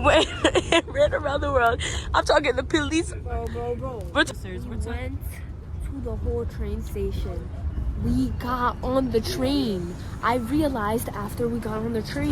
and ran around the world. I'm talking the police. Bro. We went to the whole train station. We got on the train. I realized after we got on the train,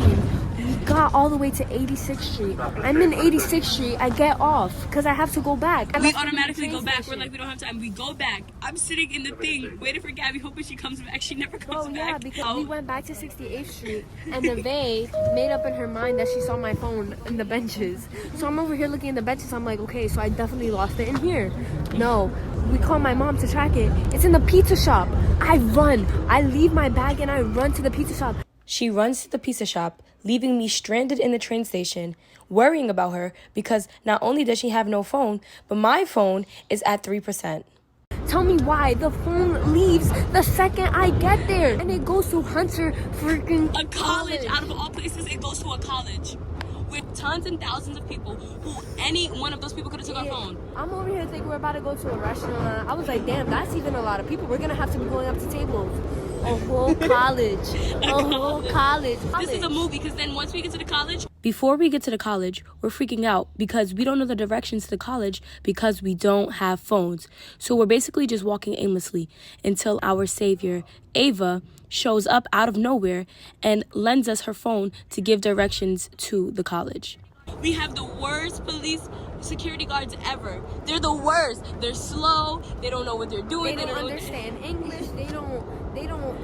we got all the way to 86th Street. I'm in 86th Street. I get off because I have to go back. We automatically go back. We're like, we don't have time. We go back. I'm sitting in the thing, waiting for Gabby, hoping she comes back. She never comes back. Yeah, because we went back to 68th Street, and Neve made up in her mind that she saw my phone in the benches. So I'm over here looking in the benches. I'm like, okay, so I definitely lost it in here. No. We call my mom to track it. It's in the pizza shop. I run. I leave my bag and I run to the pizza shop. She runs to the pizza shop, leaving me stranded in the train station, worrying about her because not only does she have no phone, but my phone is at 3%. Tell me why the phone leaves the second I get there. And it goes to Hunter freaking a college. Out of all places, it goes to a college. With tons and thousands of people who any one of those people could have took our phone. I'm over here thinking we're about to go to a restaurant. I was like, damn, that's even a lot of people. We're gonna have to be going up to tables. A whole college. A whole college. This is a movie because then once we get to the college. Before we get to the college, we're freaking out because we don't know the directions to the college because we don't have phones. So we're basically just walking aimlessly until our savior, Ava, shows up out of nowhere and lends us her phone to give directions to the college. We have the worst police security guards ever. They're the worst. They're slow. They don't know what they're doing. They don't understand English.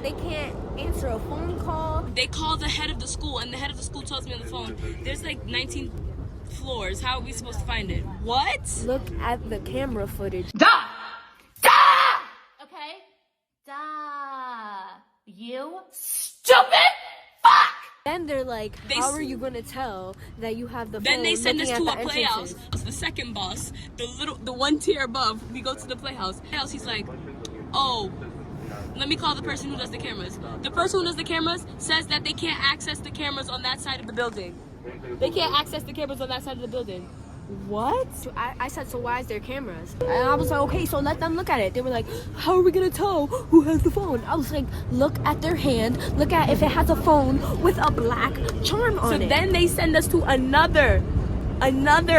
They can't answer a phone call. They call the head of the school, and the head of the school tells me on the phone, there's like 19 floors. How are we supposed to find it? What? Look at the camera footage. Da! Okay? Da! You stupid fuck! Then they're like, how are you going to tell that you have the phone? Then they send us to a playhouse. Entrances? The second boss, the one tier above, we go to the playhouse. He's like, oh, let me call the person who does the cameras. The person who does the cameras says that they can't access the cameras on that side of the building. They can't access the cameras on that side of the building. What? So I said, so why is there cameras? And I was like, okay, so let them look at it. They were like, how are we gonna tell who has the phone? I was like, look at their hand. Look at if it has a phone with a black charm on it. So then they send us to another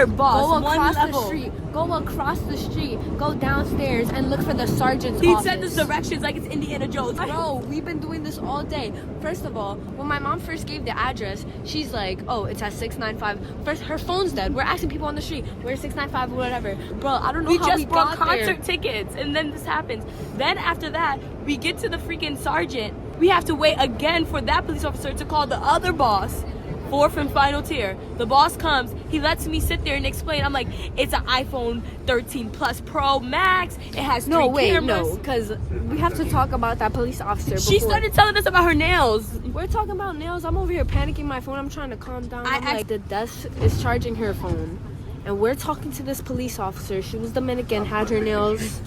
boss. Go across the street. Go across the street. Go downstairs and look for the sergeant's office. He sent us directions like it's Indiana Jones. Bro, we've been doing this all day. First of all, when my mom first gave the address, she's like, oh, it's at 695. First, her phone's dead. We're asking people on the street, where's 695 or whatever. Bro, I don't know how we just bought got concert there. tickets, and then this happens. Then after that, we get to the freaking sergeant. We have to wait again for that police officer to call the other boss. Fourth and final tier. The boss comes. He lets me sit there and explain. I'm like, it's an iPhone 13 Plus Pro Max. It has three cameras. No, because we have to talk about that police officer. She started telling us about her nails. We're talking about nails. I'm over here panicking my phone. I'm trying to calm down. I'm like, the desk is charging her phone. And we're talking to this police officer. She was Dominican, had her nails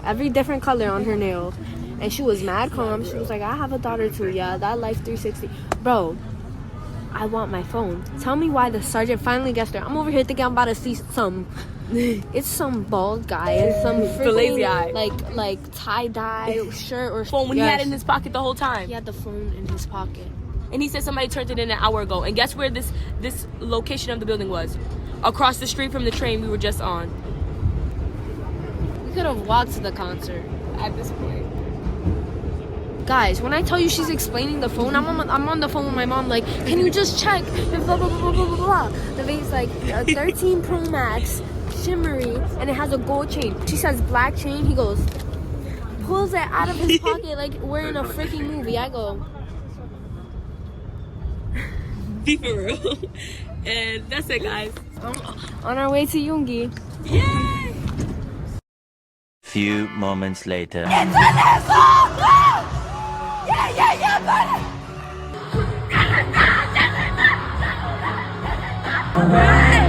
every different color on her nail. And she was mad calm. She was like, I have a daughter too. Yeah, that life 360. Bro, I want my phone. Tell me why the sergeant finally gets there. I'm over here thinking I'm about to see it's some bald guy and some freaking lazy eye. like tie-dye shirt or phone when he had it in his pocket the whole time. He had the phone in his pocket. And he said somebody turned it in an hour ago. And guess where this location of the building was? Across the street from the train we were just on. We could have walked to the concert at this point. Guys, when I tell you she's explaining the phone, I'm on the phone with my mom like, can you just check? Blah, blah, blah, blah, blah, blah. The baby's like, 13 Pro Max, shimmery, and it has a gold chain. She says black chain. He goes, pulls it out of his pocket like we're in a freaking movie. I go, be for real. And that's it, guys. On our way to Yungi. Yay! Few moments later. Alright.